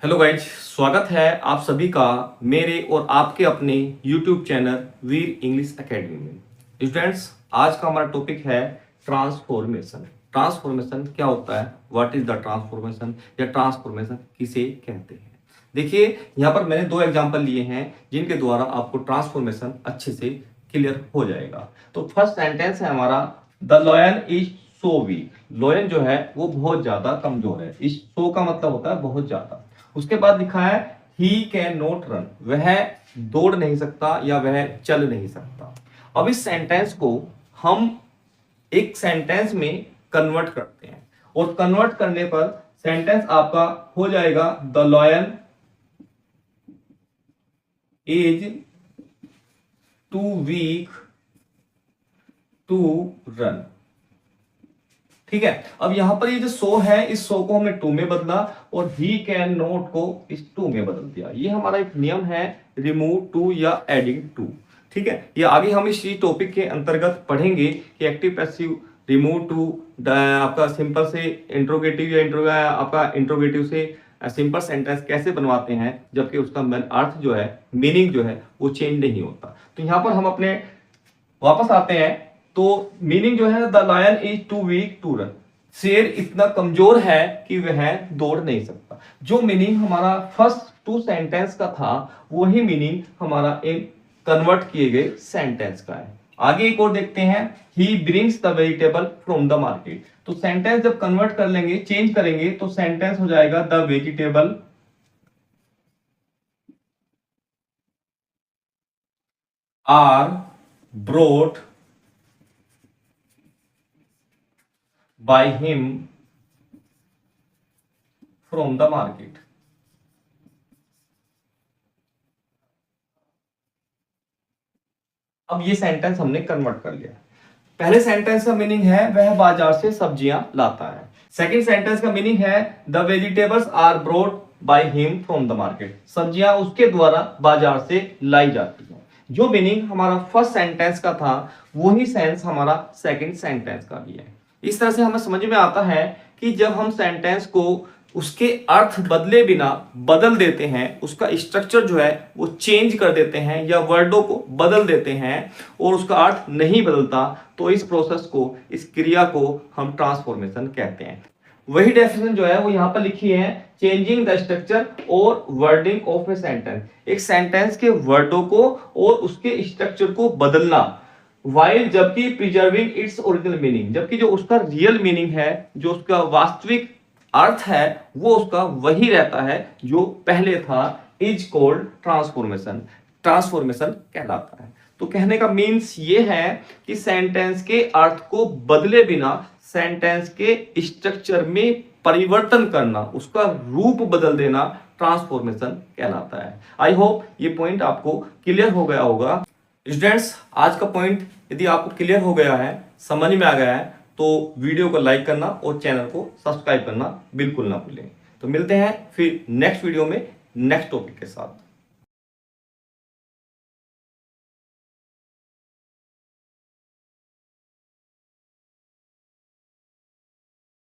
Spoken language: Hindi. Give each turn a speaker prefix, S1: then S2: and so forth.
S1: हेलो गाइज, स्वागत है आप सभी का मेरे और आपके अपने YouTube चैनल वीर इंग्लिश एकेडमी में। स्टूडेंट्स, आज का हमारा टॉपिक है ट्रांसफॉर्मेशन। ट्रांसफॉर्मेशन क्या होता है, व्हाट इज द ट्रांसफॉर्मेशन या ट्रांसफॉर्मेशन किसे कहते हैं। देखिए, यहाँ पर मैंने दो एग्जांपल लिए हैं जिनके द्वारा आपको ट्रांसफॉर्मेशन अच्छे से क्लियर हो जाएगा। तो फर्स्ट सेंटेंस है हमारा, the lion is so weak. Lion जो है वो बहुत ज्यादा कमजोर है। इस सो का मतलब होता है बहुत ज्यादा। उसके बाद लिखा है ही कैन नॉट रन, वह दौड़ नहीं सकता या वह चल नहीं सकता। अब इस सेंटेंस को हम एक सेंटेंस में कन्वर्ट करते हैं और कन्वर्ट करने पर सेंटेंस आपका हो जाएगा the lion is too weak to run. ठीक है, अब यहां पर ये जो सो है, इस सो को हमने टू में बदला और ही कैन नॉट को इस टू में बदल दिया। ये हमारा एक नियम है, रिमूव टू या एडिंग टू। ठीक है, ये आगे हम इस टॉपिक के अंतर्गत पढ़ेंगे कि एक्टिव पैसिव, रिमूव टू, आपका सिंपल से इंट्रोगेटिव या आपका इंट्रोगेटिव से सिंपल सेंटेंस कैसे बनवाते हैं जबकि उसका अर्थ जो है, मीनिंग जो है वो चेंज नहीं होता। तो यहां पर हम अपने वापस आते हैं। तो मीनिंग जो है, the lion is too weak to run. शेर इतना कमजोर है कि वह दौड़ नहीं सकता। जो मीनिंग हमारा फर्स्ट टू सेंटेंस का था वही मीनिंग हमारा इन कन्वर्ट किए गए सेंटेंस का है। आगे एक और देखते हैं, he brings the vegetable from the market. तो सेंटेंस जब कन्वर्ट कर लेंगे, चेंज करेंगे, तो सेंटेंस हो जाएगा the vegetable are brought by him from the market। अब ये सेंटेंस हमने कन्वर्ट कर लिया। पहले सेंटेंस का मीनिंग है वह बाजार से सब्जियां लाता है। सेकंड सेंटेंस का मीनिंग है the vegetables are brought by him from the market. सब्जियां उसके द्वारा बाजार से लाई जाती हैं। जो मीनिंग हमारा फर्स्ट सेंटेंस का था वही सेंस हमारा सेकंड सेंटेंस का भी है। इस तरह से हमें समझ में आता है कि जब हम सेंटेंस को उसके अर्थ बदले बिना बदल देते हैं, उसका स्ट्रक्चर जो है वो चेंज कर देते हैं या वर्डों को बदल देते हैं और उसका अर्थ नहीं बदलता, तो इस प्रोसेस को, इस क्रिया को हम ट्रांसफॉर्मेशन कहते हैं। वही डेफिनेशन जो है वो यहां पर लिखी है, चेंजिंग द स्ट्रक्चर और वर्डिंग ऑफ ए सेंटेंस। एक सेंटेंस के वर्डों को और उसके स्ट्रक्चर को बदलना, वाइल जबकि प्रिजर्विंग इट्स ओरिजिनल मीनिंग, जबकि जो उसका रियल मीनिंग है, जो उसका वास्तविक अर्थ है, वो उसका वही रहता है जो पहले था। Is called transformation. ट्रांसफॉर्मेशन कहलाता है। तो कहने का मीन्स ये है कि सेंटेंस के अर्थ को बदले बिना सेंटेंस के स्ट्रक्चर में परिवर्तन करना, उसका रूप बदल देना ट्रांसफॉर्मेशन कहलाता है। आई होप ये पॉइंट आपको क्लियर हो गया होगा। स्टूडेंट्स, आज का पॉइंट यदि आपको क्लियर हो गया है, समझ में आ गया है, तो वीडियो को लाइक करना और चैनल को सब्सक्राइब करना बिल्कुल ना भूलें। तो मिलते हैं फिर नेक्स्ट वीडियो में नेक्स्ट टॉपिक के साथ।